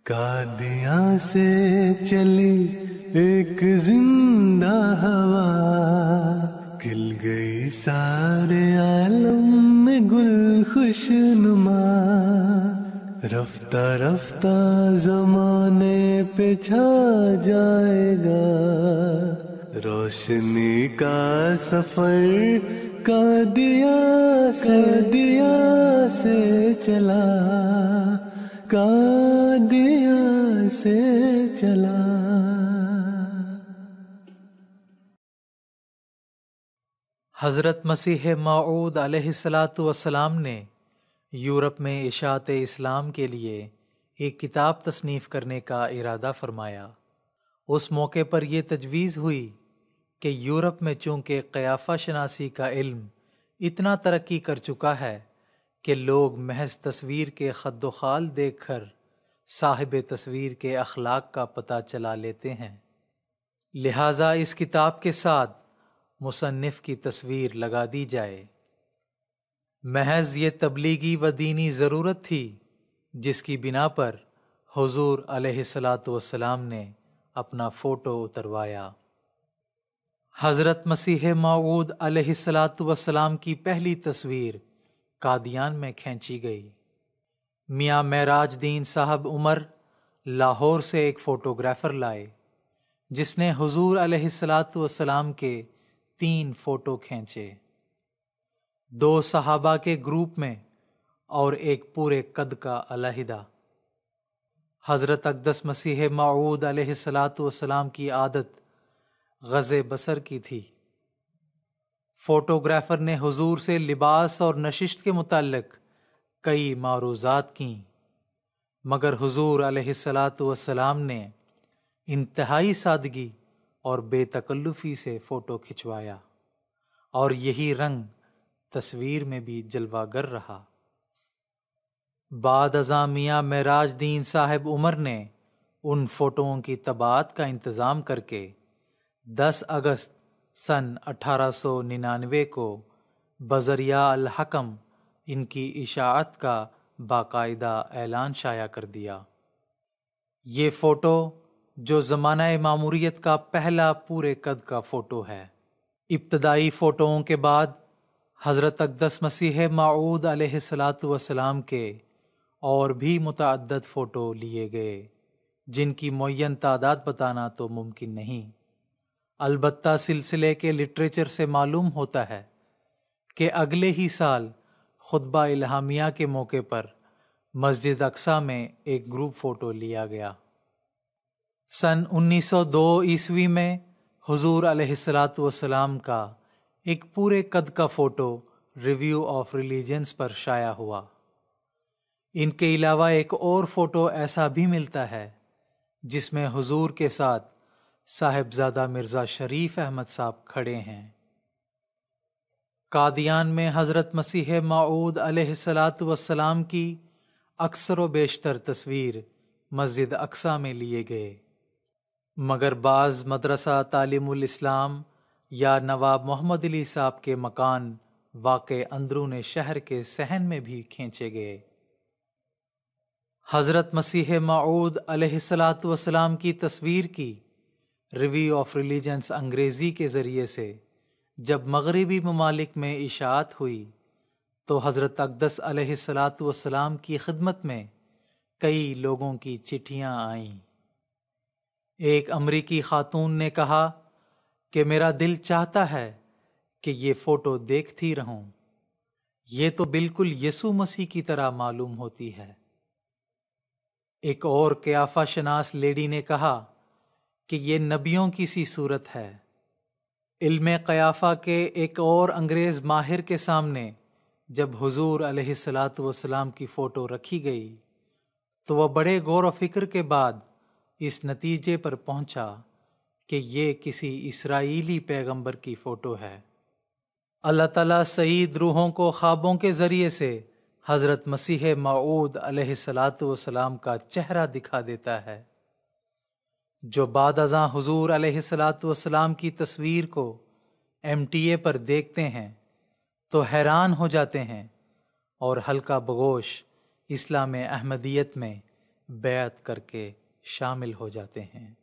قادیاں سے چلی ایک زندہ ہوا، کھل گئی سارے عالم میں گل خوشنما، رفتہ رفتہ زمانے پہ چھا جائے گا روشنی کا سفر، قادیاں سے چلا، قادیاں سے چلا۔ حضرت مسیح موعود علیہ السلام نے یورپ میں اشاعت اسلام کے لیے ایک کتاب تصنیف کرنے کا ارادہ فرمایا۔ اس موقع پر یہ تجویز ہوئی کہ یورپ میں چونکہ قیافہ شناسی کا علم اتنا ترقی کر چکا ہے کہ لوگ محض تصویر کے خد و خال دیکھ کر صاحب تصویر کے اخلاق کا پتہ چلا لیتے ہیں، لہٰذا اس کتاب کے ساتھ مصنف کی تصویر لگا دی جائے۔ محض یہ تبلیغی و دینی ضرورت تھی جس کی بنا پر حضور علیہ السلام نے اپنا فوٹو اتروایا۔ حضرت مسیح موعود علیہ السلام کی پہلی تصویر قادیان میں کھینچی گئی۔ میاں معراج دین صاحب عمر لاہور سے ایک فوٹوگرافر لائے جس نے حضور علیہ السلام کے 3 فوٹو کھینچے، 2 صحابہ کے گروپ میں اور ایک پورے قد کا علیحدہ۔ حضرت اقدس مسیح موعود علیہ السلام کی عادت غض بصر کی تھی۔ فوٹوگرافر نے حضور سے لباس اور نشست کے متعلق کئی معروضات کیں، مگر حضور علیہ السلام نے انتہائی سادگی اور بے تکلفی سے فوٹو کھنچوایا، اور یہی رنگ تصویر میں بھی جلوہ گر رہا۔ بعد ازاں میاں معراج دین صاحب عمر نے ان فوٹوؤں کی طباعت کا انتظام کر کے 10 اگست سن 1899 کو بذریعہ الحکم ان کی اشاعت کا باقاعدہ اعلان شائع کر دیا۔ یہ فوٹو جو زمانہ ماموریت کا پہلا پورے قد کا فوٹو ہے۔ ابتدائی فوٹوؤں کے بعد حضرت اقدس مسیح موعود علیہ السلام کے اور بھی متعدد فوٹو لیے گئے جن کی معین تعداد بتانا تو ممکن نہیں، البتہ سلسلے کے لٹریچر سے معلوم ہوتا ہے کہ اگلے ہی سال خطبہ الہامیہ کے موقع پر مسجد اقصیٰ میں ایک گروپ فوٹو لیا گیا۔ سن 1902 عیسوی میں حضور علیہ السلام کا ایک پورے قد کا فوٹو ریویو آف ریلیجنز پر شائع ہوا۔ ان کے علاوہ ایک اور فوٹو ایسا بھی ملتا ہے جس میں حضور کے ساتھ صاحبزادہ مرزا شریف احمد صاحب کھڑے ہیں۔ قادیان میں حضرت مسیح موعود علیہ السلام کی اکثر و بیشتر تصویر مسجد اقصیٰ میں لیے گئے، مگر بعض مدرسہ تعلیم الاسلام یا نواب محمد علی صاحب کے مکان واقع اندرون شہر کے صحن میں بھی کھینچے گئے۔ حضرت مسیح موعود علیہ السلام کی تصویر کی ریویو آف ریلیجنز انگریزی کے ذریعے سے جب مغربی ممالک میں اشاعت ہوئی تو حضرت اقدس علیہ السلام کی خدمت میں کئی لوگوں کی چٹھیاں آئیں۔ ایک امریکی خاتون نے کہا کہ میرا دل چاہتا ہے کہ یہ فوٹو دیکھتی رہوں، یہ تو بالکل یسوع مسیح کی طرح معلوم ہوتی ہے۔ ایک اور قیافہ شناس لیڈی نے کہا کہ یہ نبیوں کی سی صورت ہے۔ علم قیافہ کے ایک اور انگریز ماہر کے سامنے جب حضور علیہ السلام کی فوٹو رکھی گئی تو وہ بڑے غور و فکر کے بعد اس نتیجے پر پہنچا کہ یہ کسی اسرائیلی پیغمبر کی فوٹو ہے۔ اللہ تعالیٰ سعید روحوں کو خوابوں کے ذریعے سے حضرت مسیح موعود علیہ السلام کا چہرہ دکھا دیتا ہے۔ جو بعد ازاں حضور علیہ السلام کی تصویر کو MTA پر دیکھتے ہیں تو حیران ہو جاتے ہیں اور حلقہ بغوش اسلام احمدیت میں بیعت کر کے شامل ہو جاتے ہیں۔